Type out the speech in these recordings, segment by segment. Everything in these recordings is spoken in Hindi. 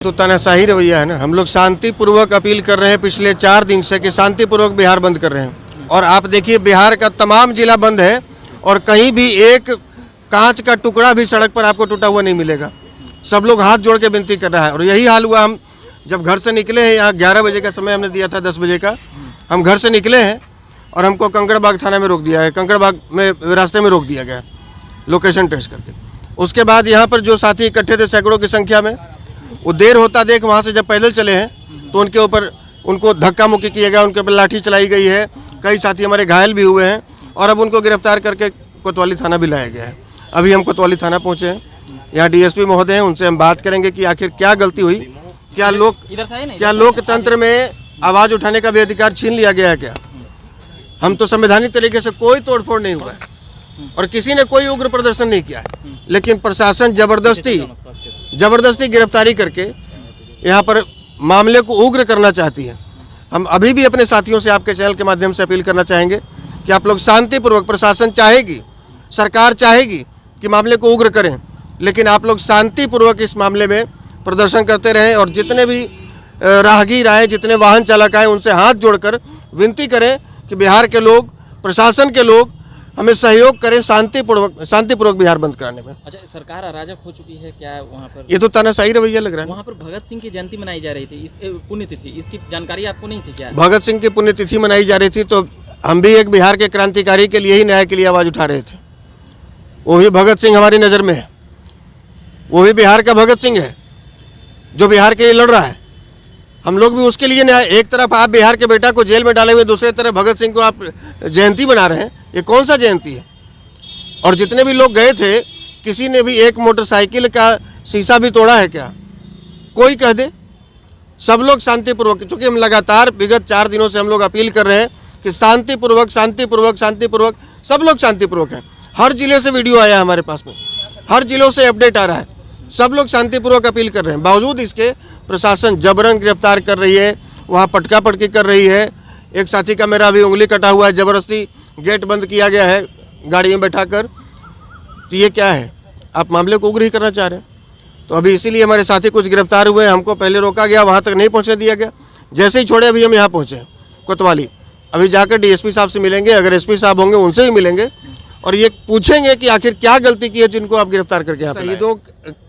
तो तानाशाही रवैया है ना। हम लोग शांतिपूर्वक अपील कर रहे हैं पिछले 4 दिन से कि शांतिपूर्वक बिहार बंद कर रहे हैं। और आप देखिए बिहार का तमाम जिला बंद है और कहीं भी एक कांच का टुकड़ा भी सड़क पर आपको टूटा हुआ नहीं मिलेगा। सब लोग हाथ जोड़ के विनती कर रहा है और यही हाल हुआ। हम जब घर से निकले हैं, यहाँ 11 बजे का समय हमने दिया था, 10 बजे का हम घर से निकले हैं और हमको कंकड़बाग थाना में रोक दिया है। कंकड़बाग में रास्ते में रोक दिया गया लोकेशन ट्रेस करके। उसके बाद यहाँ पर जो साथी इकट्ठे थे सैकड़ों की संख्या में, वो देर होता देख वहाँ से जब पैदल चले हैं तो उनके ऊपर उनको धक्का मुक्की किया गया, उनके ऊपर लाठी चलाई गई है। कई साथी हमारे घायल भी हुए हैं और अब उनको गिरफ्तार करके कोतवाली थाना भी लाया गया है। अभी हम कोतवाली थाना पहुँचे हैं, यहाँ डीएसपी महोदय हैं, उनसे हम बात करेंगे कि आखिर क्या गलती हुई, क्या लोकतंत्र में आवाज़ उठाने का भी अधिकार छीन लिया गया है क्या। हम तो संवैधानिक तरीके से कोई तोड़फोड़ नहीं हुआ है और किसी ने कोई उग्र प्रदर्शन नहीं किया है, लेकिन प्रशासन जबरदस्ती गिरफ्तारी करके यहाँ पर मामले को उग्र करना चाहती है। हम अभी भी अपने साथियों से आपके चैनल के माध्यम से अपील करना चाहेंगे कि आप लोग शांतिपूर्वक, प्रशासन चाहेगी, सरकार चाहेगी कि मामले को उग्र करें, लेकिन आप लोग शांतिपूर्वक इस मामले में प्रदर्शन करते रहें और जितने भी राहगीर आए, जितने वाहन चालक आए, उनसे हाथ जोड़कर विनती करें कि बिहार के लोग, प्रशासन के लोग हमें सहयोग करें शांतिपूर्वक बिहार बंद कराने में। अच्छा, सरकार अराजक हो चुकी है क्या वहाँ पर? ये तो तानाशाही रवैया लग रहा है। वहाँ पर भगत सिंह की जयंती मनाई जा रही थी, इस पुण्यतिथि, इसकी जानकारी आपको नहीं थी क्या? भगत सिंह की पुण्यतिथि मनाई जा रही थी तो हम भी एक बिहार के क्रांतिकारी के लिए ही, न्याय के लिए आवाज़ उठा रहे थे। वो भी भगत सिंह हमारी नज़र में है, वो भी बिहार का भगत सिंह है जो बिहार के लिए लड़ रहा है। हम लोग भी उसके लिए न्याय। एक तरफ आप बिहार के बेटा को जेल में डाले हुए, दूसरी तरफ भगत सिंह को आप जयंती बना रहे हैं। ये कौन सा जयंती है? और जितने भी लोग गए थे, किसी ने भी एक मोटरसाइकिल का शीशा भी तोड़ा है क्या? कोई कह दे। सब लोग शांतिपूर्वक, क्योंकि हम लगातार विगत 4 दिनों से हम लोग अपील कर रहे हैं कि शांतिपूर्वक सब लोग शांतिपूर्वक हैं। हर जिले से वीडियो आया हमारे पास में, हर जिलों से अपडेट आ रहा है, सब लोग शांतिपूर्वक अपील कर रहे हैं। बावजूद इसके प्रशासन जबरन गिरफ्तार कर रही है, वहाँ पटका पटकी कर रही है। एक साथी का मेरा अभी उंगली कटा हुआ है, ज़बरदस्ती गेट बंद किया गया है गाड़ी में बैठाकर। तो ये क्या है? आप मामले को उग्र ही करना चाह रहे हैं। तो अभी इसीलिए हमारे साथी कुछ गिरफ्तार हुए, हमको पहले रोका गया, वहाँ तक नहीं पहुँचने दिया गया। जैसे ही छोड़े अभी हम यहाँ पहुँचे कोतवाली। अभी जाकर डीएसपी साहब से मिलेंगे, अगर एसपी साहब होंगे उनसे भी मिलेंगे और ये पूछेंगे कि आखिर क्या गलती की है जिनको आप गिरफ्तार करके यहाँ शहीदों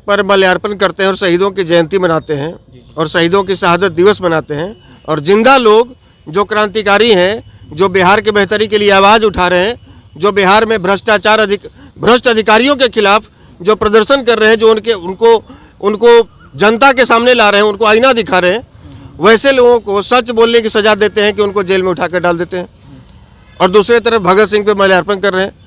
पर माल्यार्पण करते हैं और शहीदों की जयंती मनाते हैं और शहीदों की शहादत दिवस मनाते हैं। और जिंदा लोग जो क्रांतिकारी हैं, जो बिहार की बेहतरी के लिए आवाज़ उठा रहे हैं, जो बिहार में भ्रष्ट अधिकारियों के खिलाफ जो प्रदर्शन कर रहे हैं, जो उनको जनता के सामने ला रहे हैं, उनको आईना दिखा रहे हैं, वैसे लोगों को सच बोलने की सजा देते हैं कि उनको जेल में उठाकर डाल देते हैं। और दूसरी तरफ भगत सिंह पे माल्यार्पण कर रहे हैं।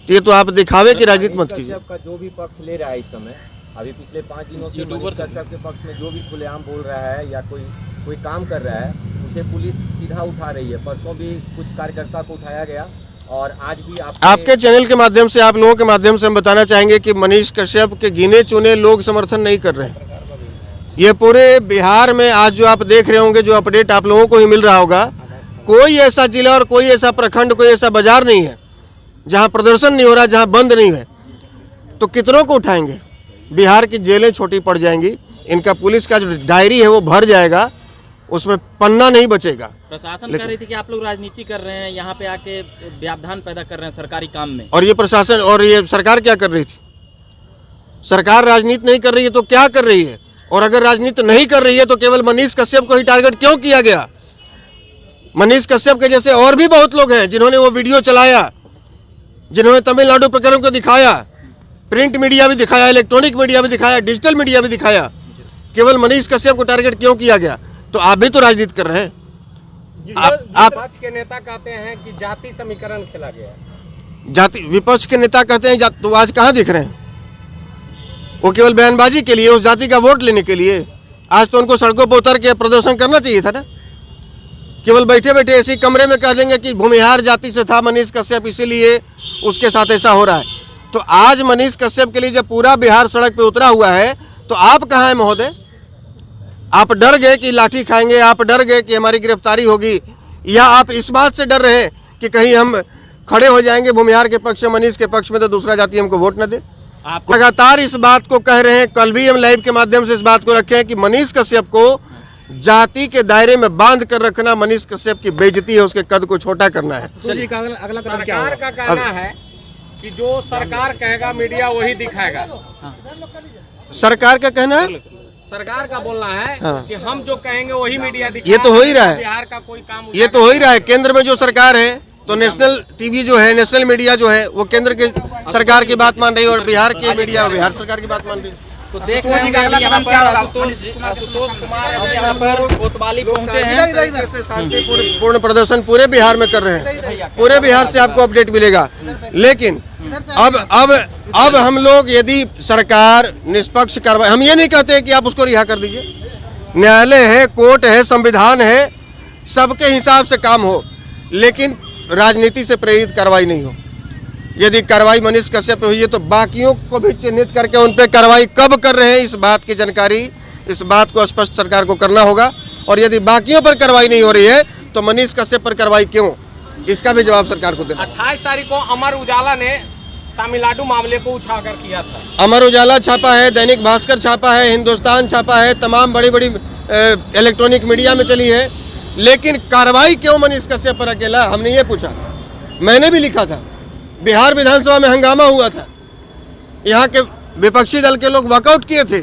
ये तो आप दिखावे की राजनीति मत कीजिए। का जो भी पक्ष ले रहा है इस समय, अभी पिछले 5 दिनों से मनीष कश्यप के पक्ष में जो भी खुलेआम बोल रहा है या कोई काम कर रहा है, उसे पुलिस सीधा उठा रही है। परसों भी कुछ कार्यकर्ता को उठाया गया और आज भी आपके चैनल के माध्यम से, आप लोगों के माध्यम से हम बताना चाहेंगे कि मनीष कश्यप के गिने चुने लोग समर्थन नहीं कर रहे हैं। ये पूरे बिहार में आज जो आप देख रहे होंगे, जो अपडेट आप लोगों को ही मिल रहा होगा, कोई ऐसा जिला और कोई ऐसा प्रखंड, कोई ऐसा बाजार नहीं है जहां प्रदर्शन नहीं हो रहा, जहां बंद नहीं है। तो कितनों को उठाएंगे? बिहार की जेलें छोटी पड़ जाएंगी, इनका पुलिस का जो डायरी है वो भर जाएगा, उसमें पन्ना नहीं बचेगा। प्रशासन कह रही थी कि आप लोग राजनीति कर रहे हैं, यहाँ पे आके व्यवधान पैदा कर रहे हैं सरकारी काम में। और ये प्रशासन और ये सरकार क्या कर रही थी? सरकार राजनीति नहीं कर रही है तो क्या कर रही है? और अगर राजनीति नहीं कर रही है तो केवल मनीष कश्यप को ही टारगेट क्यों किया गया? मनीष कश्यप के जैसे और भी बहुत लोग हैं जिन्होंने वो वीडियो चलाया, जिन्होंने तमिलनाडु प्रकरण को दिखाया, प्रिंट मीडिया भी दिखाया, इलेक्ट्रॉनिक मीडिया भी दिखाया, डिजिटल मीडिया भी दिखाया। केवल मनीष कश्यप को टारगेट क्यों किया गया? तो आप भी तो राजनीति कर रहे हैं। विपक्ष के नेता कहते हैं कि जाति समीकरण खेला गया। विपक्ष के नेता कहते हैं तो आज कहाँ दिख रहे हैं? वो केवल बयानबाजी के लिए, उस जाति का वोट लेने के लिए। आज तो उनको सड़कों पर उतर के प्रदर्शन करना चाहिए था ना। केवल बैठे बैठे ऐसे कमरे में कह देंगे कि भूमिहार जाति से था मनीष कश्यप, इसीलिए उसके साथ ऐसा हो रहा है। तो आज मनीष कश्यप के लिए जब पूरा बिहार सड़क पे उतरा हुआ है तो आप कहाँ हैं महोदय? आप डर गए कि लाठी खाएंगे, आप डर गए कि हमारी गिरफ्तारी होगी, या आप इस बात से डर रहे हैं कि कहीं हम खड़े हो जाएंगे भूमिहार के पक्ष में, मनीष के पक्ष में, तो दूसरा जाति हमको वोट न दे? आप लगातार इस बात को कह रहे हैं, कल भी हम लाइव के माध्यम से इस बात को रखे हैं कि मनीष कश्यप को जाति के दायरे में बांध कर रखना मनीष कश्यप की बेइज्जती है, उसके कद को छोटा करना है। चलिए अगला कदम क्या सरकार का कहना है कि जो सरकार कहेगा मीडिया वही दिखाएगा। सरकार का कहना है, सरकार का बोलना है हाँ। कि हम जो कहेंगे वही मीडिया दिखाएगा। ये तो हो ही रहा है। बिहार का कोई काम ये तो हो ही रहा है। केंद्र में जो सरकार है तो नेशनल टीवी जो है, नेशनल मीडिया जो है वो केंद्र के सरकार की बात मान रही है और बिहार की मीडिया बिहार सरकार की बात मान रही है। तो देख रहे हैं अभी यहाँ पर आशुतोष कुमार अभी यहाँ पर कोतवाली पहुँचे हैं। शांतिपूर्ण प्रदर्शन पूरे बिहार में कर रहे हैं, पूरे बिहार से आपको अपडेट मिलेगा। लेकिन अब हम लोग यदि सरकार निष्पक्ष कार्रवाई, हम ये नहीं कहते कि आप उसको रिहा कर दीजिए, न्यायालय है, कोर्ट है, संविधान है, सबके हिसाब से काम हो, लेकिन राजनीति से प्रेरित कार्रवाई नहीं हो। यदि कार्रवाई मनीष कश्यप पे हुई है तो बाकियों को भी चिन्हित करके उन पे कार्रवाई कब कर रहे हैं इस बात की जानकारी, इस बात को स्पष्ट सरकार को करना होगा। और यदि बाकियों पर कार्रवाई नहीं हो रही है तो मनीष कश्यप पर कार्रवाई क्यों, इसका भी जवाब सरकार को देना। 28 तारीख को अमर उजाला ने तमिलनाडु मामले को उछाकर किया था। अमर उजाला छापा है, दैनिक भास्कर छापा है, हिंदुस्तान छापा है, तमाम बड़ी बड़ी इलेक्ट्रॉनिक मीडिया में चली है, लेकिन कार्रवाई क्यों मनीष कश्यप पर अकेला, हमने ये पूछा। मैंने भी लिखा था, बिहार विधानसभा में हंगामा हुआ था, यहाँ के विपक्षी दल के लोग वॉकआउट किए थे,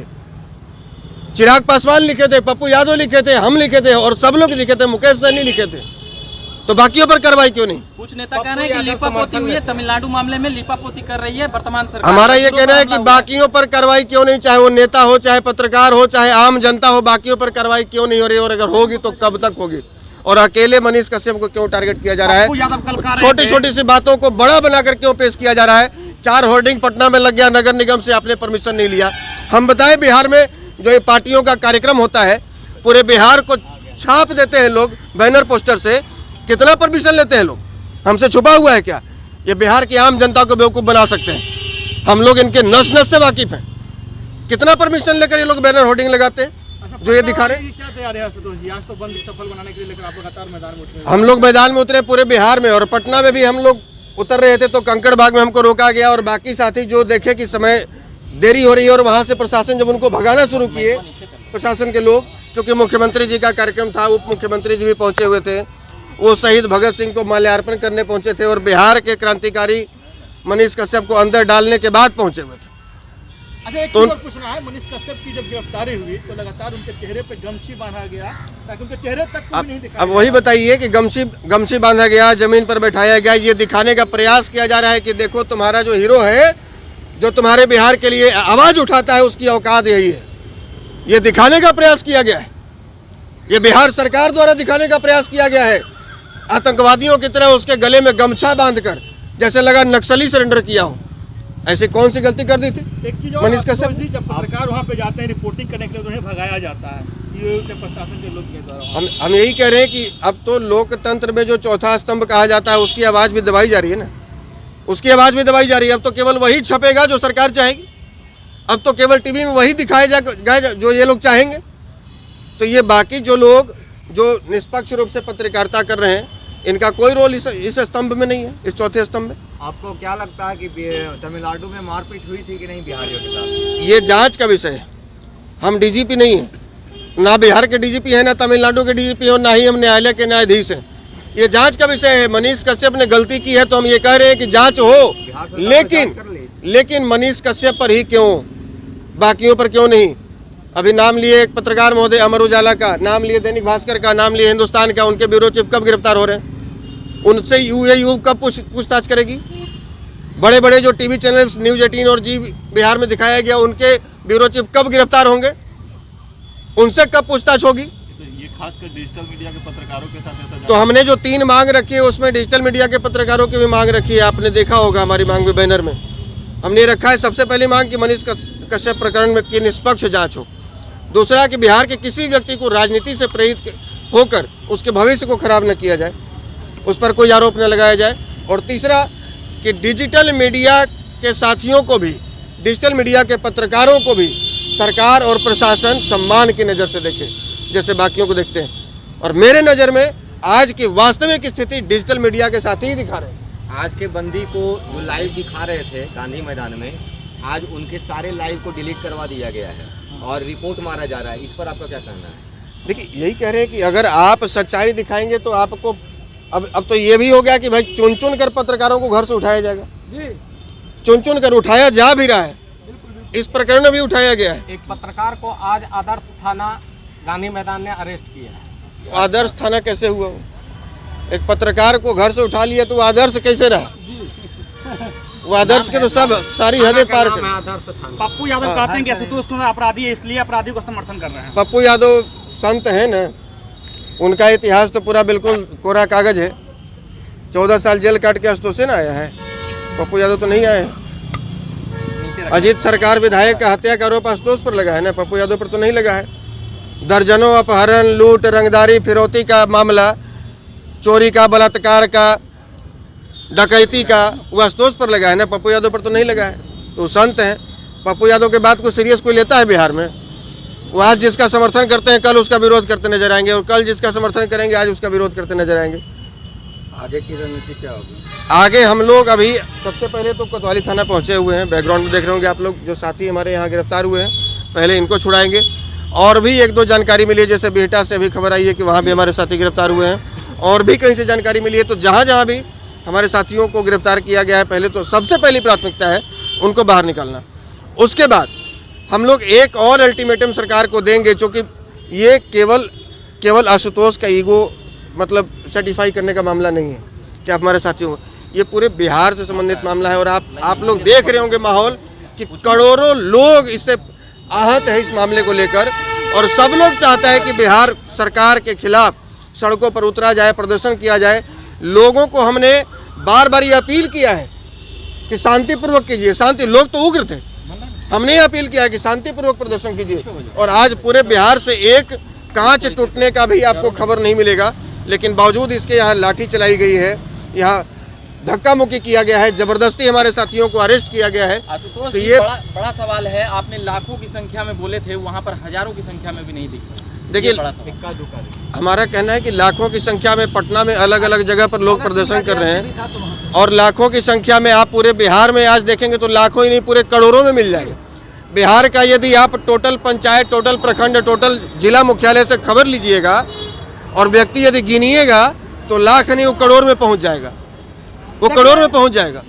चिराग पासवान लिखे थे, पप्पू यादव लिखे थे, हम लिखे थे और सब लोग लिखे थे, मुकेश सहनी लिखे थे, तो बाकियों पर कार्रवाई क्यों नहीं? कुछ नेता कह रहे हैं कि लीपापोती हुई है, तमिलनाडु मामले में लीपापोती कर रही है वर्तमान सरकार। हमारा ये कहना है कि बाकियों पर कार्रवाई क्यों नहीं, चाहे वो नेता हो, चाहे पत्रकार हो, चाहे आम जनता हो, बाकियों पर कार्रवाई क्यों नहीं हो रही, और अगर होगी तो कब तक होगी, और अकेले मनीष कश्यप को क्यों टारगेट किया जा रहा है? छोटी छोटी सी बातों को बड़ा बनाकर क्यों पेश किया जा रहा है? 4 होर्डिंग पटना में लग गया, नगर निगम से आपने परमिशन नहीं लिया। हम बताएं, बिहार में जो ये पार्टियों का कार्यक्रम होता है, पूरे बिहार को छाप देते हैं लोग बैनर पोस्टर से, कितना परमिशन लेते हैं लोग? हमसे छुपा हुआ है क्या? ये बिहार की आम जनता को बेवकूफ़ बना सकते हैं, हम लोग इनके नस नस से वाकिफ हैं। कितना परमिशन लेकर ये लोग बैनर होर्डिंग लगाते हैं जो ये दिखा रहे हैं? क्या तैयारी है आशुतोष जी? आज तो बंद सफल बनाने के लिए, लेकिन आप लगातार मैदान में उतरे। हम लोग मैदान में उतरे पूरे बिहार में, और पटना में भी हम लोग उतर रहे थे तो कंकड़ बाग में हमको रोका गया, और बाकी साथी जो देखे कि समय देरी हो रही है और वहाँ से प्रशासन जब उनको भगाना शुरू किए, प्रशासन के लोग, क्योंकि मुख्यमंत्री जी का कार्यक्रम था, उप मुख्यमंत्री जी भी पहुँचे हुए थे, वो शहीद भगत सिंह को माल्यार्पण करने पहुँचे थे, और बिहार के क्रांतिकारी मनीष कश्यप को अंदर डालने के बाद पहुँचे हुए थे। अच्छा, एक चीज़ और पूछना है, मनीष कश्यप की जब गिरफ्तारी हुई तो लगातार उनके चेहरे पे गमछी बांधा गया ताकि उनके चेहरे तक कोई नहीं दिखाई। अब वही बताइए कि गमछी बांधा गया, जमीन पर बैठाया गया, ये दिखाने का प्रयास किया जा रहा है कि देखो तुम्हारा जो हीरो है, जो तुम्हारे बिहार के लिए आवाज़ उठाता है, उसकी औकात यही है। ये दिखाने का प्रयास किया गया है, ये बिहार सरकार द्वारा दिखाने का प्रयास किया गया है। आतंकवादियों की तरह उसके गले में गमछा बांधकर, जैसे लगा नक्सली सरेंडर किया हो। ऐसी कौन सी गलती कर दी थी एक चीज मनीष कश्यप? जब पत्रकार वहाँ पे जाते हैं रिपोर्टिंग करने के लिए, तो उन्हें भगाया जाता है ये प्रशासन के लोग के द्वारा। हम यही कह रहे हैं कि अब तो लोकतंत्र में जो चौथा स्तंभ कहा जाता है, उसकी आवाज़ भी दबाई जा रही है ना, उसकी आवाज़ भी दबाई जा रही है। अब तो केवल वही छपेगा जो सरकार चाहेगी, अब तो केवल टीवी में वही दिखाया जाएगा जो ये लोग चाहेंगे। तो ये बाकी जो लोग जो निष्पक्ष रूप से पत्रकारिता कर रहे हैं, इनका कोई रोल इस स्तंभ में नहीं है, इस चौथे स्तंभ में। आपको क्या लगता है कि तमिलनाडु में मारपीट हुई थी कि नहीं बिहारियों के साथ? ये जांच का विषय है। हम डीजीपी नहीं हैं, ना बिहार के डीजीपी हैं, ना तमिलनाडु के डीजीपी हैं, ना ही हम न्यायालय के न्यायाधीश हैं। ये जांच का विषय है। मनीष कश्यप ने गलती की है तो हम ये कह रहे हैं कि जांच हो, लेकिन मनीष कश्यप पर ही क्यों, बाकियों पर क्यों नहीं? अभी नाम लिए एक पत्रकार महोदय अमर उजाला का, नाम लिए दैनिक भास्कर का, नाम लिए हिंदुस्तान का, उनके ब्यूरो चीफ कब गिरफ्तार हो रहे हैं? उनसे यूएयू कब पूछताछ करेगी? बड़े बड़े जो टीवी चैनल्स न्यूज़ 18 और जी बिहार में दिखाया गया, उनके ब्यूरो चीफ कब गिरफ्तार होंगे? उनसे कब पूछताछ होगी? तो ये खासकर डिजिटल मीडिया के पत्रकारों के साथ ऐसा। तो हमने जो 3 मांग रखी है उसमें डिजिटल मीडिया के पत्रकारों की भी मांग रखी है। आपने देखा होगा हमारी मांग भी बैनर में हमने रखा है। सबसे पहली मांग कि मनीष कश्यप प्रकरण में की निष्पक्ष जाँच हो। दूसरा कि बिहार के किसी व्यक्ति को राजनीति से प्रेरित होकर उसके भविष्य को खराब न किया जाए, उस पर कोई आरोप न लगाया जाए। और तीसरा कि डिजिटल मीडिया के साथियों को भी, डिजिटल मीडिया के पत्रकारों को भी सरकार और प्रशासन सम्मान की नज़र से देखे, जैसे बाकियों को देखते हैं। और मेरे नज़र में आज की वास्तविक स्थिति डिजिटल मीडिया के साथ ही दिखा रहे हैं। आज के बंदी को जो लाइव दिखा रहे थे गांधी मैदान में, आज उनके सारे लाइव को डिलीट करवा दिया गया है और रिपोर्ट मारा जा रहा है, इस पर आपका क्या कहना है? देखिए यही कह रहे हैं कि अगर आप सच्चाई दिखाएंगे तो आपको अब तो ये भी हो गया कि भाई चुन चुन कर पत्रकारों को घर से उठाया जाएगा। चुन चुन कर उठाया जा भी रहा है, इस प्रकरण में भी उठाया गया है। एक पत्रकार को आज आदर्श थाना गांधी मैदान ने अरेस्ट किया है। तो आदर्श थाना कैसे हुआ? एक पत्रकार को घर से उठा लिया तो वो आदर्श कैसे रहा? वो आदर्श के तो सब सारी हदें पार कर। आदर्श थाना। पप्पू यादव कहते हैं कि आशुतोष कुमार अपराधी है, इसलिए अपराधी को समर्थन कर रहे हैं। पप्पू यादव संत है ना, उनका इतिहास तो पूरा बिल्कुल कोरा कागज है। 14 साल जेल काट के आशुतोष से ना आया है, पप्पू यादव तो नहीं आए। अजीत सरकार विधायक का हत्या का आरोप आशुतोष पर लगा है ना, पप्पू यादव पर तो नहीं लगा है। दर्जनों अपहरण, लूट, रंगदारी, फिरौती का मामला, चोरी का, बलात्कार का, डकैती का, वो आशुतोष पर लगा है ना, पप्पू यादव पर तो नहीं लगा है। तो संत हैं, पप्पू यादव के बात को सीरियस कोई लेता है बिहार में? वो आज जिसका समर्थन करते हैं कल उसका विरोध करते नजर आएंगे, और कल जिसका समर्थन करेंगे आज उसका विरोध करते नजर आएंगे। आगे की रणनीति क्या होगी? आगे हम लोग अभी सबसे पहले तो कोतवाली थाना पहुंचे हुए हैं। बैकग्राउंड में देख रहे होंगे आप लोग, जो साथी हमारे यहाँ गिरफ्तार हुए हैं, पहले इनको छुड़ाएंगे। और भी एक दो जानकारी मिली है, जैसे बिहटा से अभी खबर आई है कि वहाँ भी हमारे साथी गिरफ्तार हुए हैं, और भी कहीं से जानकारी मिली है। तो जहाँ जहाँ भी हमारे साथियों को गिरफ्तार किया गया है, पहले तो सबसे पहली प्राथमिकता है उनको बाहर निकालना। उसके बाद हम लोग एक और अल्टीमेटम सरकार को देंगे, क्योंकि ये केवल आशुतोष का ईगो मतलब सर्टिफाई करने का मामला नहीं है कि आप हमारे साथियों को, ये पूरे बिहार से संबंधित मामला है। और आप लोग देख रहे होंगे माहौल कि करोड़ों लोग इससे आहत है इस मामले को लेकर, और सब लोग चाहता है कि बिहार सरकार के खिलाफ सड़कों पर उतरा जाए, प्रदर्शन किया जाए। लोगों को हमने बार बार ये अपील किया है कि शांतिपूर्वक कीजिए, शांति, लोग तो उग्र थे, हमने ये अपील किया है कि शांतिपूर्वक प्रदर्शन कीजिए। और आज पूरे बिहार से एक कांच टूटने का भी आपको खबर नहीं मिलेगा, लेकिन बावजूद इसके यहाँ लाठी चलाई गई है, यहाँ धक्का मुक्की किया गया है, जबरदस्ती हमारे साथियों को अरेस्ट किया गया है। आशुतोष तो जी, ये बड़ा सवाल है। आपने लाखों की संख्या में बोले थे, वहाँ पर हजारों की संख्या में भी नहीं दिखे। देखिए, बड़ा सवाल। हमारा कहना है कि लाखों की संख्या में पटना में अलग अलग जगह पर लोग प्रदर्शन कर रहे हैं, और लाखों की संख्या में आप पूरे बिहार में आज देखेंगे तो लाखों ही नहीं पूरे करोड़ों में मिल जाएंगे। बिहार का यदि आप टोटल पंचायत, टोटल प्रखंड, टोटल जिला मुख्यालय से खबर लीजिएगा और व्यक्ति यदि गिनिएगा तो लाख नहीं, वो करोड़ में पहुंच जाएगा, वो करोड़ में पहुंच जाएगा।